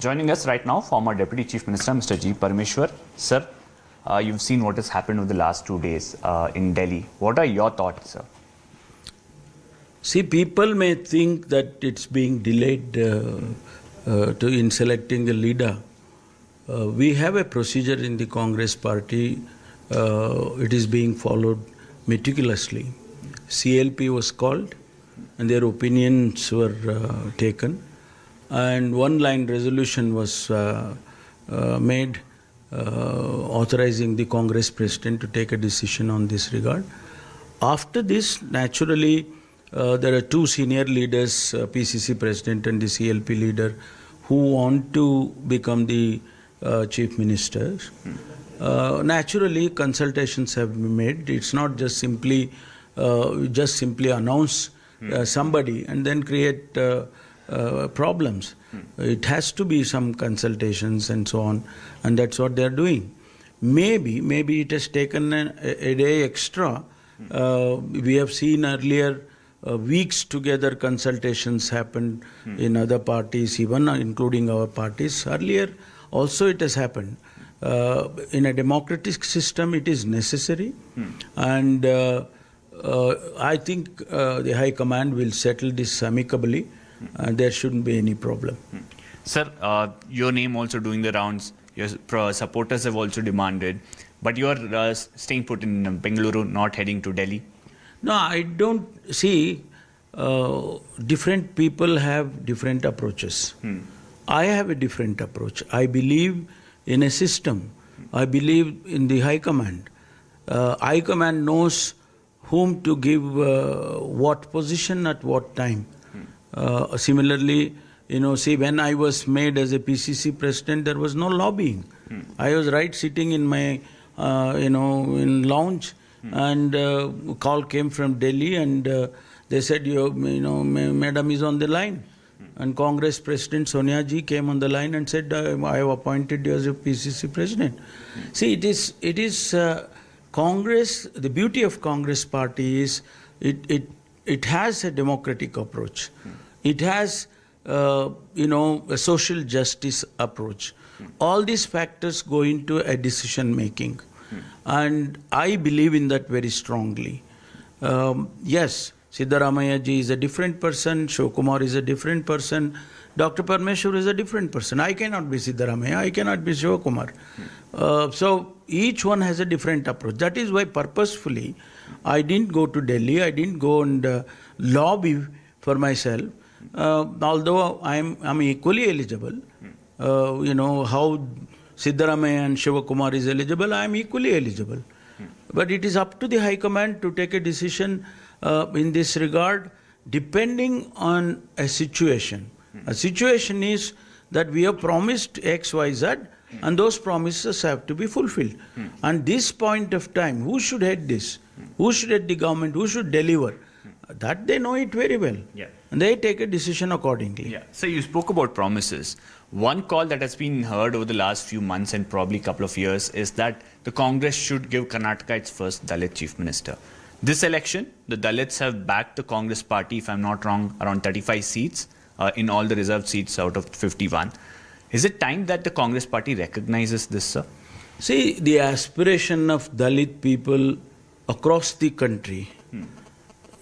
Joining us right now, former Deputy Chief Minister Mr. G. Parmeshwar. Sir, you've seen what has happened over the last 2 days in Delhi. What are your thoughts, sir? See, people may think that it's being delayed in selecting a leader. We have a procedure in the Congress party. It is being followed meticulously. CLP was called and their opinions were taken. And one-line resolution was made authorizing the Congress president to take a decision on this regard. After this, naturally, there are two senior leaders, PCC president and the CLP leader, who want to become the chief ministers. Naturally, consultations have been made. It's not just simply announce somebody and then create problems. It has to be some consultations and so on, and that's what they're doing. Maybe it has taken a day extra. We have seen earlier weeks together consultations happened in other parties, even including our parties. Earlier also it has happened. In a democratic system it is necessary, and I think the High Command will settle this amicably. There shouldn't be any problem. Sir, your name also doing the rounds. Your supporters have also demanded, but you are staying put in Bengaluru, not heading to Delhi. No, I don't see. Different people have different approaches. I have a different approach. I believe in a system. I believe in the High Command. High Command knows whom to give what position at what time. Similarly, see, when I was made as a PCC president, there was no lobbying. I was sitting in my, in lounge, and call came from Delhi, and they said, Madam is on the line. And Congress President Sonia Ji came on the line and said, I have appointed you as a PCC president. See, it is Congress. The beauty of Congress party is it has a democratic approach. It has, a social justice approach. All these factors go into a decision making. And I believe in that very strongly. Yes, Siddaramaiah ji is a different person, Shivakumar is a different person, Dr. Parmeshwar is a different person. I cannot be Siddaramaiah, I cannot be Shivakumar. So each one has a different approach. That is why purposefully I didn't go to Delhi, I didn't go and lobby for myself. Although I'm equally eligible, how Siddaramaiah and Shivakumar is eligible, I am equally eligible. But it is up to the High Command to take a decision in this regard, depending on a situation. A situation is that we have promised X, Y, Z, and those promises have to be fulfilled. And this point of time, who should head this? Who should head the government? Who should deliver? That they know it very well. Yeah. And they take a decision accordingly. Yeah. So you spoke about promises. One call that has been heard over the last few months and probably a couple of years is that the Congress should give Karnataka its first Dalit chief minister. This election, the Dalits have backed the Congress party, if I'm not wrong, around 35 seats in all the reserved seats out of 51. Is it time that the Congress party recognizes this, sir? See, the aspiration of Dalit people across the country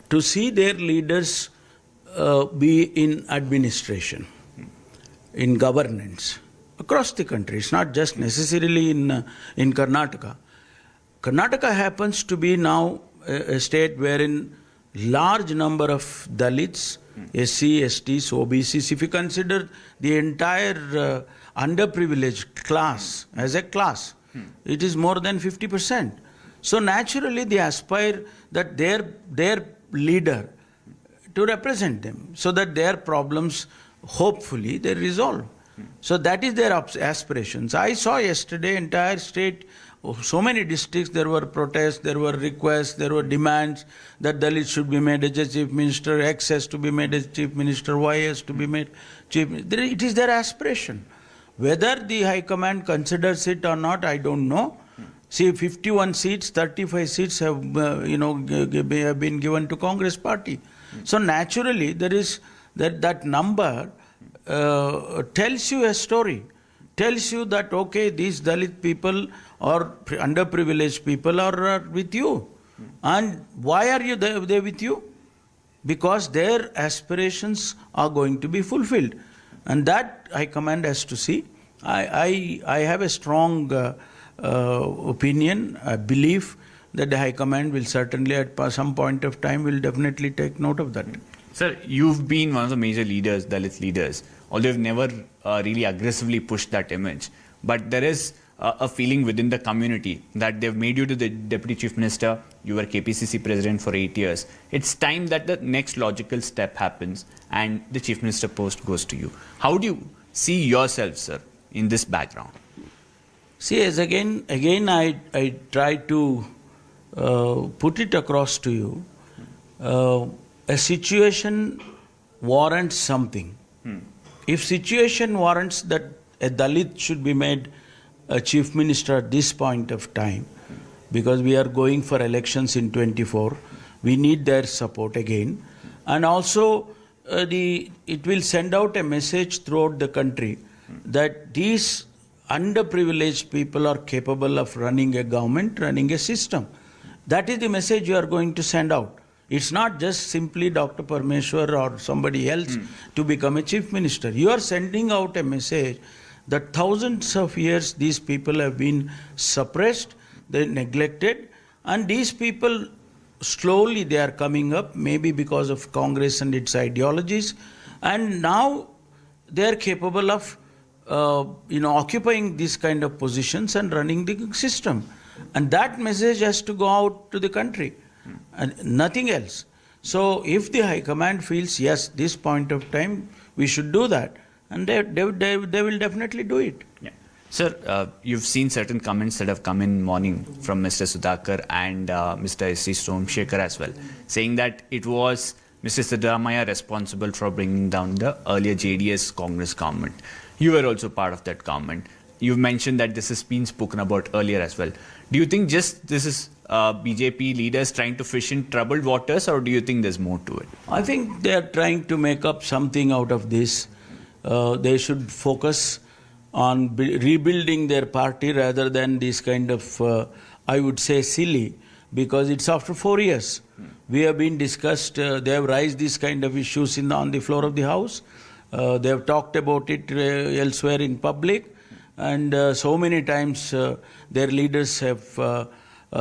to see their leaders be in administration, in governance, across the country. It's not just necessarily in Karnataka. Karnataka happens to be now a state wherein large number of Dalits, SC, STs, OBCs, if you consider the entire underprivileged class as a class, it is more than 50%. So naturally they aspire that their leader to represent them so that their problems, hopefully, they resolve. So that is their aspirations. I saw yesterday entire state, so many districts, there were protests, there were requests, there were demands that Dalit should be made as a chief minister, X has to be made as chief minister, Y has to be made chief minister. It is their aspiration. Whether the High Command considers it or not, I don't know. See, 51 seats, 35 seats have, have been given to Congress party. So naturally, there is that number tells you a story, tells you that, okay, these Dalit people or underprivileged people are with you. And why are they with you? Because their aspirations are going to be fulfilled. And that High Command has to see. I have a strong opinion, a belief that the High Command will certainly at some point of time will definitely take note of that. Sir, you've been one of the major leaders, Dalit leaders, although you've never really aggressively pushed that image. But there is a feeling within the community that they've made you to the Deputy Chief Minister, you were KPCC President for 8 years. It's time that the next logical step happens and the Chief Minister post goes to you. How do you see yourself, sir, in this background? See, as again I try to put it across to you. A situation warrants something. If situation warrants that a Dalit should be made a chief minister at this point of time, because we are going for elections in 24, we need their support again. And also it will send out a message throughout the country that these underprivileged people are capable of running a government, running a system. That is the message you are going to send out. It's not just simply Dr. Parmeshwar or somebody else to become a chief minister. You are sending out a message that thousands of years these people have been suppressed, they're neglected, and these people slowly they are coming up, maybe because of Congress and its ideologies, and now they are capable of occupying these kind of positions and running the system. And that message has to go out to the country and nothing else. So if the High Command feels, yes, this point of time we should do that, and they will definitely do it. Yeah. Sir, you've seen certain comments that have come in morning from Mr. Sudhakar and Mr. S.C. Somshekhar as well, saying that it was Mr. Siddaramaiah responsible for bringing down the earlier JDS Congress government. You were also part of that government. You've mentioned that this has been spoken about earlier as well. Do you think just this is BJP leaders trying to fish in troubled waters, or do you think there's more to it? I think they are trying to make up something out of this. They should focus on rebuilding their party rather than this kind of, I would say, silly, because it's after 4 years. We have been discussed, they have raised these kind of issues on the floor of the House. They have talked about it elsewhere in public, and so many times their leaders have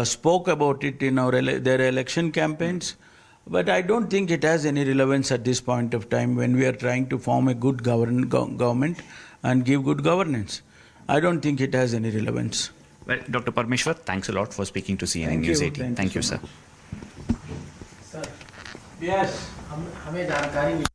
spoke about it in their election campaigns. But I don't think it has any relevance at this point of time when we are trying to form a good government and give good governance. I don't think it has any relevance. Well, Dr. Parmeshwar, thanks a lot for speaking to CNN News 18. Thank you, sir. Sir, yes, हमें जानकारी